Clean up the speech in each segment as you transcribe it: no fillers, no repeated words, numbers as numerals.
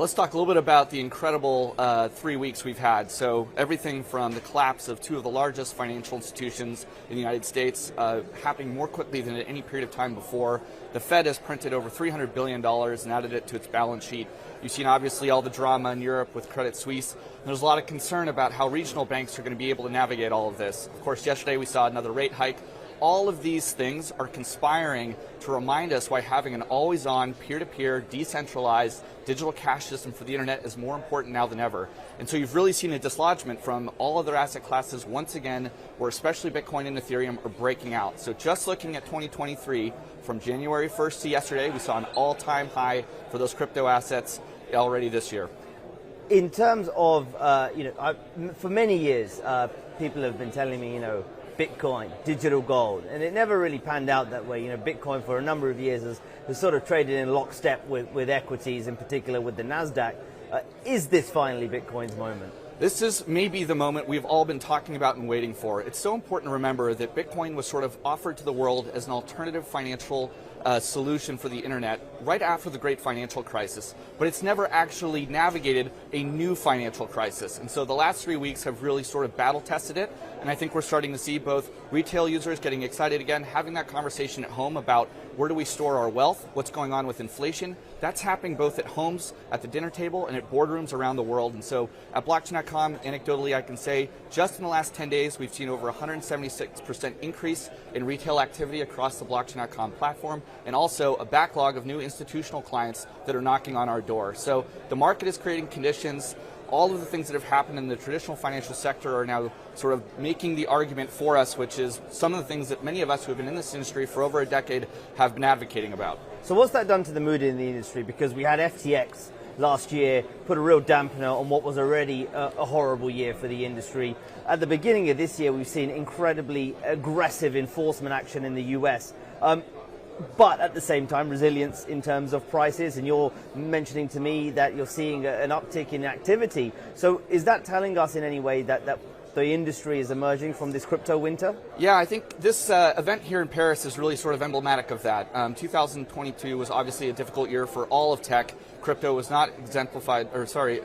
Let's talk a little bit about the incredible 3 weeks we've had. So everything from the collapse of two of the largest financial institutions in the United States happening more quickly than at any period of time before. The Fed has printed over $300 billion and added it to its balance sheet. You've seen obviously all the drama in Europe with Credit Suisse. And there's a lot of concern about how regional banks are going to be able to navigate all of this. Of course, yesterday we saw another rate hike. All of these things are conspiring to remind us why having an always-on, peer-to-peer, decentralized digital cash system for the internet is more important now than ever. And so you've really seen a dislodgement from all other asset classes once again, where especially Bitcoin and Ethereum are breaking out. So just looking at 2023, from January 1st to yesterday, we saw an all-time high for those crypto assets already this year. In terms of, for many years, people have been telling me, Bitcoin, digital gold, and it never really panned out that way. Bitcoin for a number of years has sort of traded in lockstep with equities, in particular with the NASDAQ. Is this finally Bitcoin's moment? This is maybe the moment we've all been talking about and waiting for. It's so important to remember that Bitcoin was sort of offered to the world as an alternative financial solution for the internet right after the great financial crisis, but it's never actually navigated a new financial crisis. And so the last 3 weeks have really sort of battle tested it, and I think we're starting to see both retail users getting excited again, having that conversation at home about where do we store our wealth, what's going on with inflation. That's happening both at homes, at the dinner table, and at boardrooms around the world. And so at blockchain.com, anecdotally, I can say just in the last 10 days, we've seen over 176% increase in retail activity across the blockchain.com platform, and also a backlog of new institutional clients that are knocking on our door. So the market is creating conditions. All of the things that have happened in the traditional financial sector are now sort of making the argument for us, which is some of the things that many of us who have been in this industry for over a decade have been advocating about. So what's that done to the mood in the industry? Because we had FTX last year put a real dampener on what was already a horrible year for the industry. At the beginning of this year, we've seen incredibly aggressive enforcement action in the US. But at the same time, resilience in terms of prices, and you're mentioning to me that you're seeing an uptick in activity. So is that telling us in any way that the industry is emerging from this crypto winter? Yeah, I think this event here in Paris is really sort of emblematic of that. 2022 was obviously a difficult year for all of tech. Crypto was not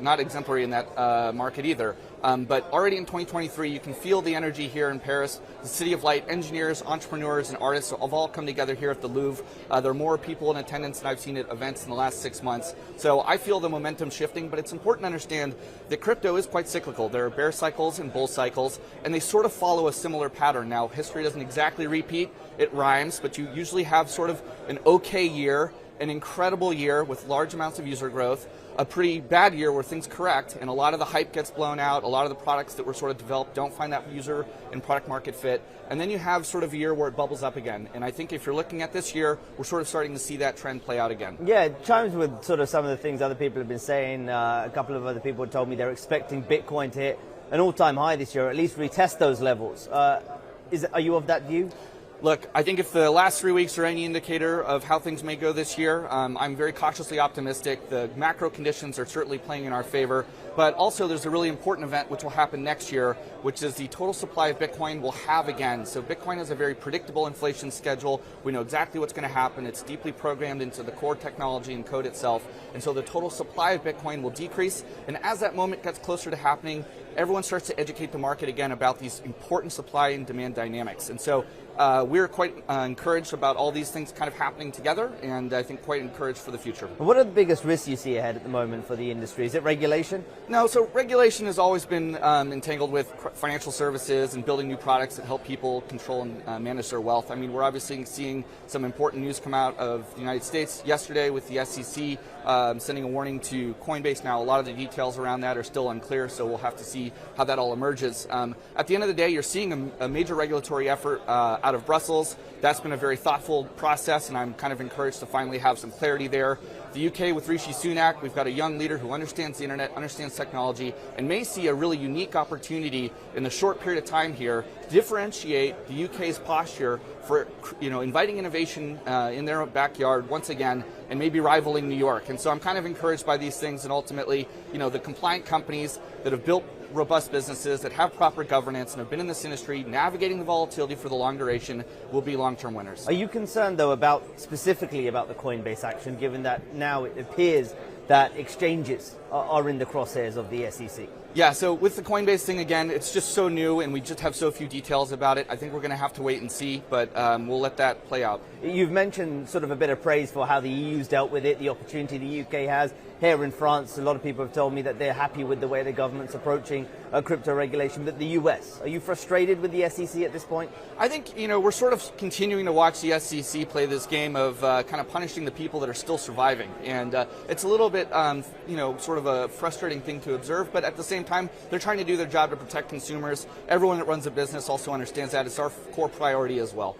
not exemplary in that market either. But already in 2023, you can feel the energy here in Paris. The City of Light, engineers, entrepreneurs, and artists have all come together here at the Louvre. There are more people in attendance than I've seen at events in the last 6 months. So I feel the momentum shifting, but it's important to understand that crypto is quite cyclical. There are bear cycles and bull cycles, and they sort of follow a similar pattern. Now, history doesn't exactly repeat. It rhymes, but you usually have sort of an okay year, an incredible year with large amounts of user growth, a pretty bad year where things correct and a lot of the hype gets blown out, a lot of the products that were sort of developed don't find that user and product market fit, and then you have sort of a year where it bubbles up again. And I think if you're looking at this year, we're sort of starting to see that trend play out again. Yeah, it chimes with sort of some of the things other people have been saying. A couple of other people told me they're expecting Bitcoin to hit an all-time high this year, or at least retest those levels. Are you of that view? Look, I think if the last 3 weeks are any indicator of how things may go this year, I'm very cautiously optimistic. The macro conditions are certainly playing in our favor, but also there's a really important event which will happen next year, which is the total supply of Bitcoin will halve again. So Bitcoin has a very predictable inflation schedule. We know exactly what's going to happen. It's deeply programmed into the core technology and code itself. And so the total supply of Bitcoin will decrease. And as that moment gets closer to happening, everyone starts to educate the market again about these important supply and demand dynamics. And so we're quite encouraged about all these things kind of happening together, and I think quite encouraged for the future. What are the biggest risks you see ahead at the moment for the industry? Is it regulation? No, so regulation has always been entangled with financial services and building new products that help people control and manage their wealth. I mean, we're obviously seeing some important news come out of the United States yesterday with the SEC sending a warning to Coinbase. Now, a lot of the details around that are still unclear, so we'll have to see how that all emerges. At the end of the day, you're seeing a major regulatory effort out of Brussels. That's been a very thoughtful process, and I'm kind of encouraged to finally have some clarity there. The UK with Rishi Sunak, we've got a young leader who understands the internet, understands technology, and may see a really unique opportunity in the short period of time here to differentiate the UK's posture for inviting innovation in their backyard once again, and maybe rivaling New York. And so I'm kind of encouraged by these things, and ultimately, the compliant companies that have built robust businesses that have proper governance and have been in this industry navigating the volatility for the long duration will be long-term winners. Are you concerned, though, specifically about the Coinbase action, given that now it appears that exchanges are in the crosshairs of the SEC? Yeah, so with the Coinbase thing, again, it's just so new and we just have so few details about it. I think we're going to have to wait and see, but we'll let that play out. You've mentioned sort of a bit of praise for how the EU's dealt with it, the opportunity the UK has. Here in France, a lot of people have told me that they're happy with the way the government's approaching crypto regulation. But the US, are you frustrated with the SEC at this point? I think, we're sort of continuing to watch the SEC play this game of kind of punishing the people that are still surviving. And it's a little bit, sort of a frustrating thing to observe. But at the same time, they're trying to do their job to protect consumers. Everyone that runs a business also understands that. It's our core priority as well.